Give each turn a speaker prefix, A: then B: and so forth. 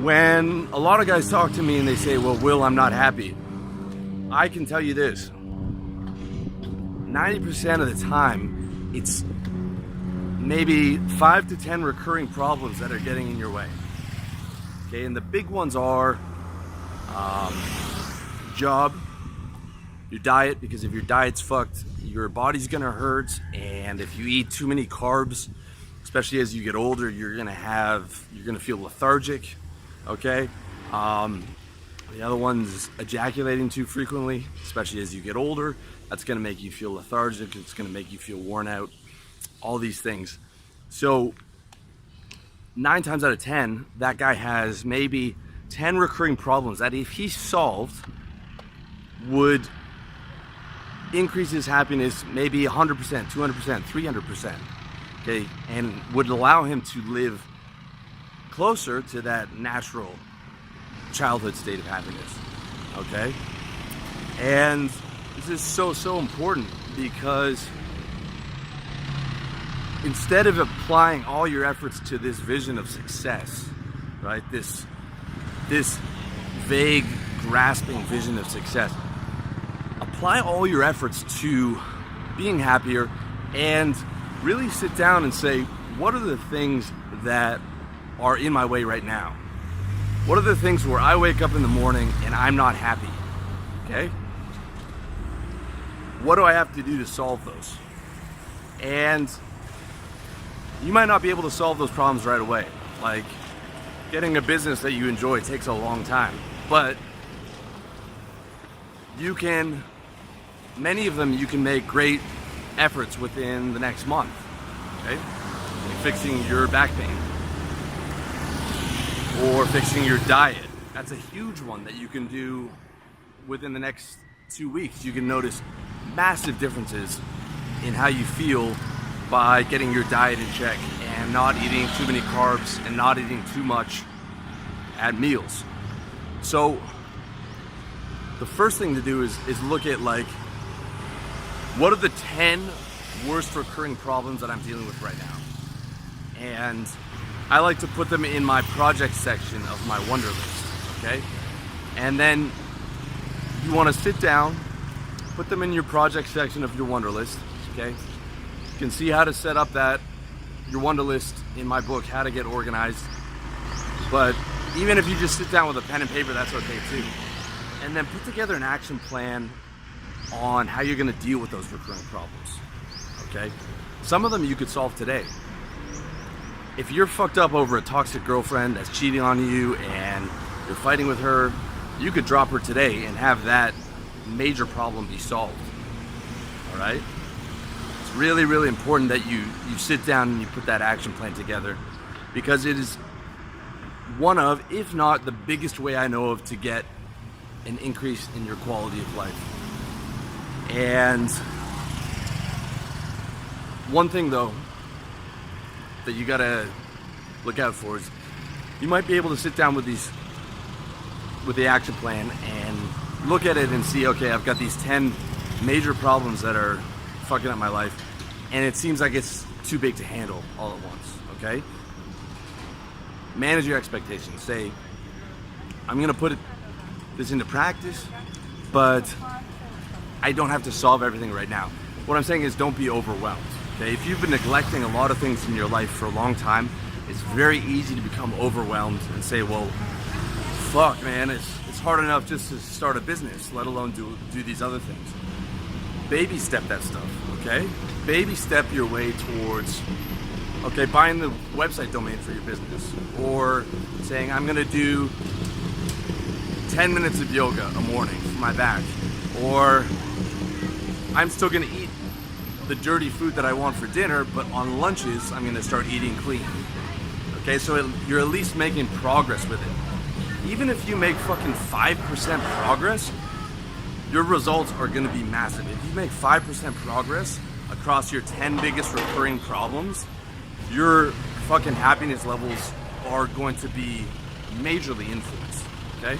A: When a lot of guys talk to me and they say, well, Will, I'm not happy, I can tell you this. 90% of the time, it's maybe 5 to 10 recurring problems that are getting in your way. Okay, and the big ones are job, your diet, because if your diet's fucked, your body's gonna hurt, and if you eat too many carbs, especially as you get older, you're gonna feel lethargic. Okay, the other one's ejaculating too frequently, especially as you get older. That's gonna make you feel lethargic. It's gonna make you feel worn out. All these things. So 9 times out of 10, that guy has maybe 10 recurring problems that if he solved would increase his happiness maybe 100%, 200%, 300%. Okay, and would allow him to live closer to that natural childhood state of happiness. Okay, and this is so important, because instead of applying all your efforts to this vision of success, right, this vague grasping vision of success, apply all your efforts to being happier and really sit down and say, what are the things that are in my way right now? What are the things where I wake up in the morning and I'm not happy? Okay? What do I have to do to solve those? And you might not be able to solve those problems right away. Like, getting a business that you enjoy takes a long time, but many of them you can make great efforts within the next month. Okay? Like fixing your back pain or fixing your diet. That's a huge one that you can do within the next 2 weeks. You can notice massive differences in how you feel by getting your diet in check and not eating too many carbs and not eating too much at meals. So the first thing to do is look at, like, what are the 10 worst recurring problems that I'm dealing with right now? And I like to put them in my project section of my Wonder List, okay? And then you want to sit down, put them in your project section of your Wonder List, okay? You can see how to set up your Wonder List in my book, How to Get Organized. But even if you just sit down with a pen and paper, that's okay too. And then put together an action plan on how you're gonna deal with those recurring problems, okay? Some of them you could solve today. If you're fucked up over a toxic girlfriend that's cheating on you and you're fighting with her, you could drop her today and have that major problem be solved, all right? It's really, really important that you sit down and you put that action plan together, because it is one of, if not the biggest way I know of to get an increase in your quality of life. And one thing though that you gotta look out for is you might be able to sit down with the action plan and look at it and see, okay, I've got these 10 major problems that are fucking up my life, and it seems like it's too big to handle all at once, okay? Manage your expectations. Say, I'm gonna put this into practice, but I don't have to solve everything right now. What I'm saying is, don't be overwhelmed, okay? If you've been neglecting a lot of things in your life for a long time, it's very easy to become overwhelmed and say, well, fuck, man, it's hard enough just to start a business, let alone do these other things. Baby step that stuff, okay? Baby step your way towards, okay, buying the website domain for your business, or saying, I'm gonna do 10 minutes of yoga a morning for my back, or I'm still gonna eat the dirty food that I want for dinner, but on lunches, I'm gonna start eating clean. Okay, so you're at least making progress with it. Even if you make fucking 5% progress, your results are gonna be massive. If you make 5% progress across your 10 biggest recurring problems, your fucking happiness levels are going to be majorly influenced, okay?